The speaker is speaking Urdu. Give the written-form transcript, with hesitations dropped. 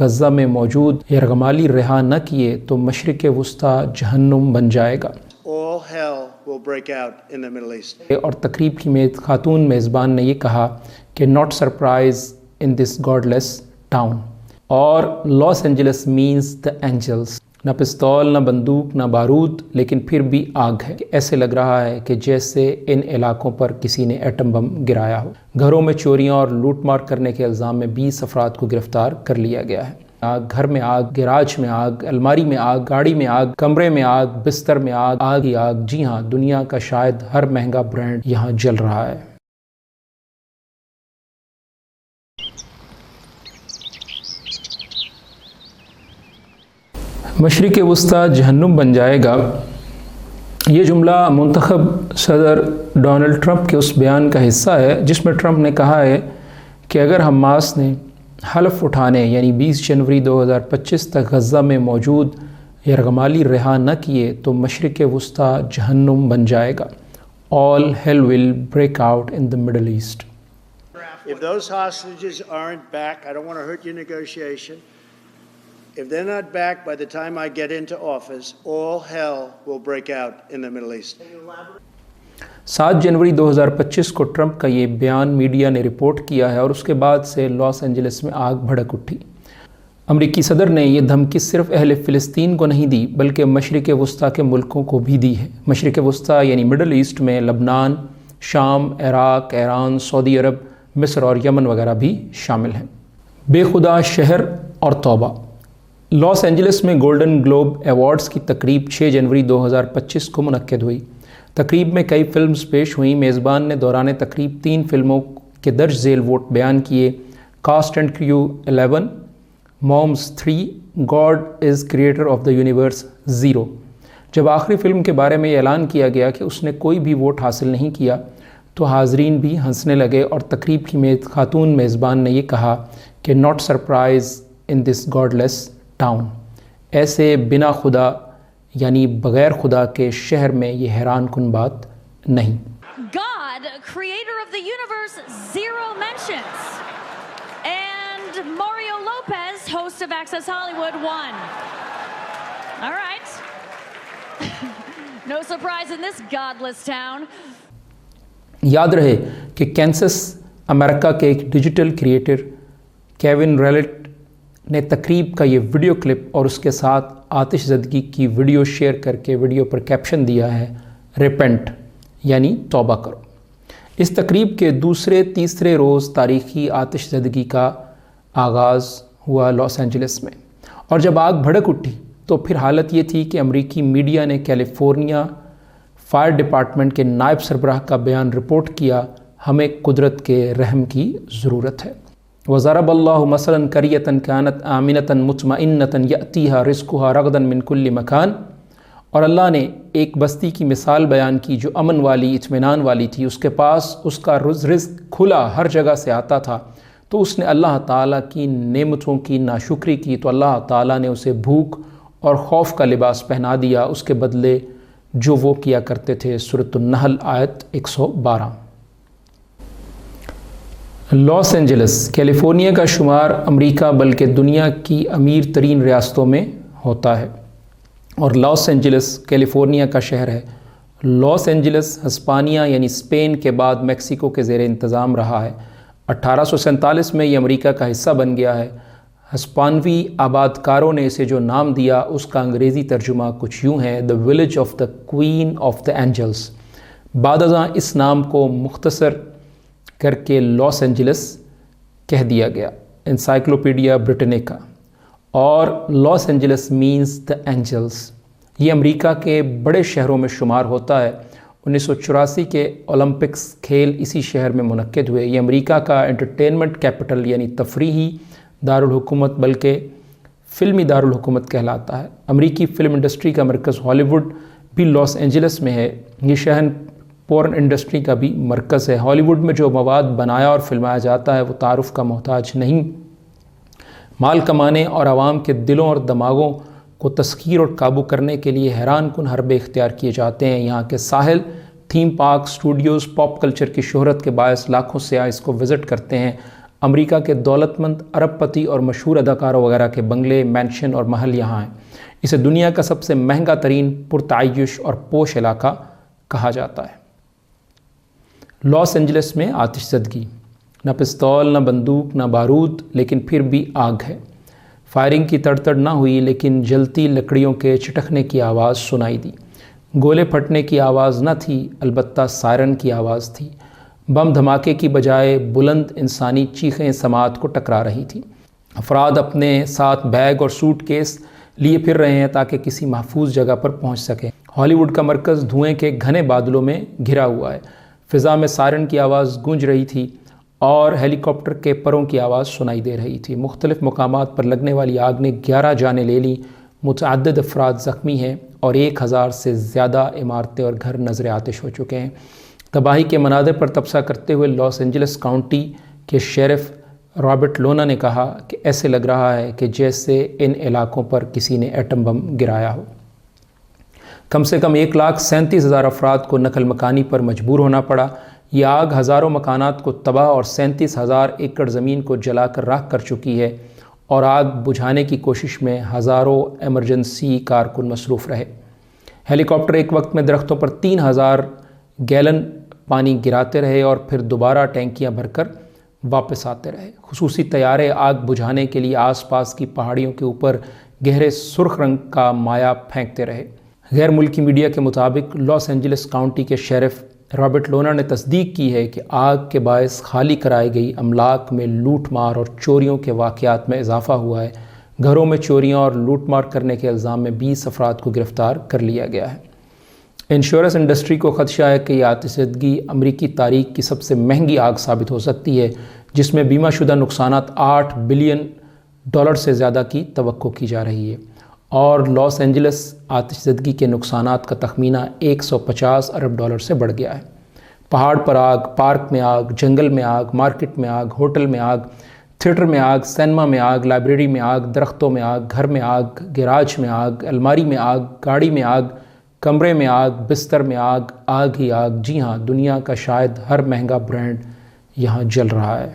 غزہ میں موجود یرغمالی رہا نہ کیے تو مشرق وسطی جہنم بن جائے گا۔ All hell will break out in the Middle East. اور تقریب کی خاتون میزبان نے یہ کہا کہ not surprise in this godless town، اور Los Angeles means the angels، نہ پستول نہ بندوق نہ بارود لیکن پھر بھی آگ ہے۔ ایسے لگ رہا ہے کہ جیسے ان علاقوں پر کسی نے ایٹم بم گرایا ہو۔ گھروں میں چوریاں اور لوٹ مار کرنے کے الزام میں 20 افراد کو گرفتار کر لیا گیا ہے۔ آگ، گھر میں آگ، گیراج میں آگ، الماری میں آگ، گاڑی میں آگ، کمرے میں آگ، بستر میں آگ، آگ ہی آگ۔ جی ہاں، دنیا کا شاید ہر مہنگا برانڈ یہاں جل رہا ہے۔ مشرق وسطی جہنم بن جائے گا، یہ جملہ منتخب صدر ڈونلڈ ٹرمپ کے اس بیان کا حصہ ہے جس میں ٹرمپ نے کہا ہے کہ اگر حماس نے حلف اٹھانے یعنی 20 جنوری 2025 تک غزہ میں موجود یرغمالی رہا نہ کیے تو مشرق وسطی جہنم بن جائے گا۔ All hell will break out in the Middle East۔ If those hostages aren't back, I don't want to hurt your negotiation. If they're not back by the time I get into office, all hell will break out in the Middle East. 7 جنوری 2025 کو ٹرمپ کا یہ بیان میڈیا نے رپورٹ کیا ہے اور اس کے بعد سے لاس اینجلس میں آگ بھڑک اٹھی۔ امریکی صدر نے یہ دھمکی صرف اہل فلسطین کو نہیں دی بلکہ مشرق وسطی کے ملکوں کو بھی دی ہے۔ مشرق وسطی یعنی مڈل ایسٹ میں لبنان، شام، عراق، ایران، سعودی عرب، مصر اور یمن وغیرہ بھی شامل ہیں۔ بے خدا شہر اور توبہ۔ لاس اینجلس میں گولڈن گلوب ایوارڈز کی تقریب 6 جنوری 2025 کو منعقد ہوئی۔ تقریب میں کئی فلمز پیش ہوئیں۔ میزبان نے دوران تقریب 3 فلموں کے درج ذیل ووٹ بیان کیے: cost and crew 11، moms 3، God is creator of the universe 0۔ جب آخری فلم کے بارے میں اعلان کیا گیا کہ اس نے کوئی بھی ووٹ حاصل نہیں کیا تو حاضرین بھی ہنسنے لگے اور تقریب کی خاتون میزبان نے یہ کہا کہ not surprise in this godless town، ایسے بنا خدا یعنی بغیر خدا کے شہر میں یہ حیران کن بات نہیں۔ God, creator of the universe, 0 mentions. And Mario Lopez, host of Access Hollywood, 1. All right. No surprise in this godless town. یاد رہے کہ کینسس امریکہ کے ایک ڈیجیٹل کریٹر کیون ریلٹ نے تقریب کا یہ ویڈیو کلپ اور اس کے ساتھ آتش زدگی کی ویڈیو شیئر کر کے ویڈیو پر کیپشن دیا ہے ریپنٹ یعنی توبہ کرو۔ اس تقریب کے دوسرے تیسرے روز تاریخی آتش زدگی کا آغاز ہوا لاس اینجلس میں، اور جب آگ بھڑک اٹھی تو پھر حالت یہ تھی کہ امریکی میڈیا نے کیلیفورنیا فائر ڈپارٹمنٹ کے نائب سربراہ کا بیان رپورٹ کیا: ہمیں قدرت کے رحم کی ضرورت ہے۔ وَضَرَبَ اللَّهُ مَثَلًا قَرْيَةً كَانَتْ آمِنَةً مُطْمَئِنَّةً يَأْتِيهَا رِزْقُهَا رَغَدًا مِنْ كُلِّ مَكَانٍ، اور اللہ نے ایک بستی کی مثال بیان کی جو امن والی، اطمینان والی تھی، اس کے پاس اس کا رزق کھلا ہر جگہ سے آتا تھا، تو اس نے اللہ تعالیٰ کی نعمتوں کی ناشکری کی تو اللہ تعالیٰ نے اسے بھوک اور خوف کا لباس پہنا دیا اس کے بدلے جو وہ کیا کرتے تھے۔ سورۃ النحل آیت 112۔ لاس اینجلس کیلیفورنیا کا شمار امریکہ بلکہ دنیا کی امیر ترین ریاستوں میں ہوتا ہے، اور لاس اینجلس کیلیفورنیا کا شہر ہے۔ لاس اینجلس ہسپانیہ یعنی اسپین کے بعد میکسیکو کے زیر انتظام رہا ہے۔ 1847 میں یہ امریکہ کا حصہ بن گیا ہے۔ ہسپانوی آباد کاروں نے اسے جو نام دیا اس کا انگریزی ترجمہ کچھ یوں ہے: The village of the Queen of the Angels۔ بعد ازاں اس نام کو مختصر کر کے لاس اینجلس کہہ دیا گیا، انسائکلوپیڈیا برٹنیکا، اور Los Angeles means the angels. یہ امریکہ کے بڑے شہروں میں شمار ہوتا ہے۔ 1984 کے اولمپکس کھیل اسی شہر میں منعقد ہوئے۔ یہ امریکہ کا انٹرٹینمنٹ کیپٹل یعنی تفریحی دارالحکومت بلکہ فلمی دارالحکومت کہلاتا ہے۔ امریکی فلم انڈسٹری کا مرکز ہالی ووڈ بھی لاس اینجلس میں ہے۔ یہ شہر پورن انڈسٹری کا بھی مرکز ہے۔ ہالی ووڈ میں جو مواد بنایا اور فلمایا جاتا ہے وہ تعارف کا محتاج نہیں۔ مال کمانے اور عوام کے دلوں اور دماغوں کو تسخیر اور قابو کرنے کے لیے حیران کن حربے اختیار کیے جاتے ہیں۔ یہاں کے ساحل، theme park, studios, pop culture کی شہرت کے باعث لاکھوں سیاح اس کو وزٹ کرتے ہیں۔ امریکہ کے دولت مند ارب پتی اور مشہور اداکاروں وغیرہ کے بنگلے، مینشن اور محل یہاں ہیں۔ اسے دنیا کا سب سے مہنگا ترین پرتعیش اور پوش علاقہ کہا جاتا ہے۔ لاس اینجلس میں آتش زدگی، نہ پستول، نہ بندوق، نہ بارود، لیکن پھر بھی آگ ہے۔ فائرنگ کی تڑتڑ نہ ہوئی، لیکن جلتی لکڑیوں کے چٹکنے کی آواز سنائی دی۔ گولے پھٹنے کی آواز نہ تھی، البتہ سائرن کی آواز تھی۔ بم دھماکے کی بجائے بلند انسانی چیخیں سماعت کو ٹکرا رہی تھیں۔ افراد اپنے ساتھ بیگ اور سوٹ کیس لیے پھر رہے ہیں تاکہ کسی محفوظ جگہ پر پہنچ سکیں۔ ہالی ووڈ کا مرکز دھوئیں کے گھنے بادلوں میں گھرا ہوا ہے۔ فضا میں سائرن کی آواز گونج رہی تھی اور ہیلی کاپٹر کے پروں کی آواز سنائی دے رہی تھی۔ مختلف مقامات پر لگنے والی آگ نے 11 جانیں لے لیں، متعدد افراد زخمی ہیں اور 1000 سے زیادہ عمارتیں اور گھر نذر آتش ہو چکے ہیں۔ تباہی کے مناظر پر تبصرہ کرتے ہوئے لاس اینجلس کاؤنٹی کے شیرف رابرٹ لونا نے کہا کہ ایسے لگ رہا ہے کہ جیسے ان علاقوں پر کسی نے ایٹم بم گرایا ہو۔ کم سے کم 1,37,000 افراد کو نقل مکانی پر مجبور ہونا پڑا۔ یہ آگ ہزاروں مکانات کو تباہ اور 37,000 ایکڑ زمین کو جلا کر راکھ کر چکی ہے، اور آگ بجھانے کی کوشش میں ہزاروں ایمرجنسی کارکن مصروف رہے۔ ہیلی کاپٹر ایک وقت میں درختوں پر 3,000 گیلن پانی گراتے رہے اور پھر دوبارہ ٹینکیاں بھر کر واپس آتے رہے۔ خصوصی طیارے آگ بجھانے کے لیے آس پاس کی پہاڑیوں کے اوپر گہرے سرخ رنگ کا مایع پھینکتے رہے۔ غیر ملکی میڈیا کے مطابق لاس اینجلس کاؤنٹی کے شیرف رابرٹ لونا نے تصدیق کی ہے کہ آگ کے باعث خالی کرائی گئی املاک میں لوٹ مار اور چوریوں کے واقعات میں اضافہ ہوا ہے۔ گھروں میں چوریاں اور لوٹ مار کرنے کے الزام میں 20 افراد کو گرفتار کر لیا گیا ہے۔ انشورنس انڈسٹری کو خدشہ ہے کہ یہ آتش زدگی امریکی تاریخ کی سب سے مہنگی آگ ثابت ہو سکتی ہے، جس میں بیمہ شدہ نقصانات $8 بلین سے زیادہ کی توقع کی جا رہی ہے، اور لاس اینجلس آتش زدگی کے نقصانات کا تخمینہ $150 ارب سے بڑھ گیا ہے۔ پہاڑ پر آگ، پارک میں آگ، جنگل میں آگ، مارکیٹ میں آگ، ہوٹل میں آگ، تھیٹر میں آگ، سینما میں آگ، لائبریری میں آگ، درختوں میں آگ، گھر میں آگ، گیراج میں آگ، الماری میں آگ، گاڑی میں آگ، کمرے میں آگ، بستر میں آگ، آگ ہی آگ۔ جی ہاں، دنیا کا شاید ہر مہنگا برانڈ یہاں جل رہا ہے۔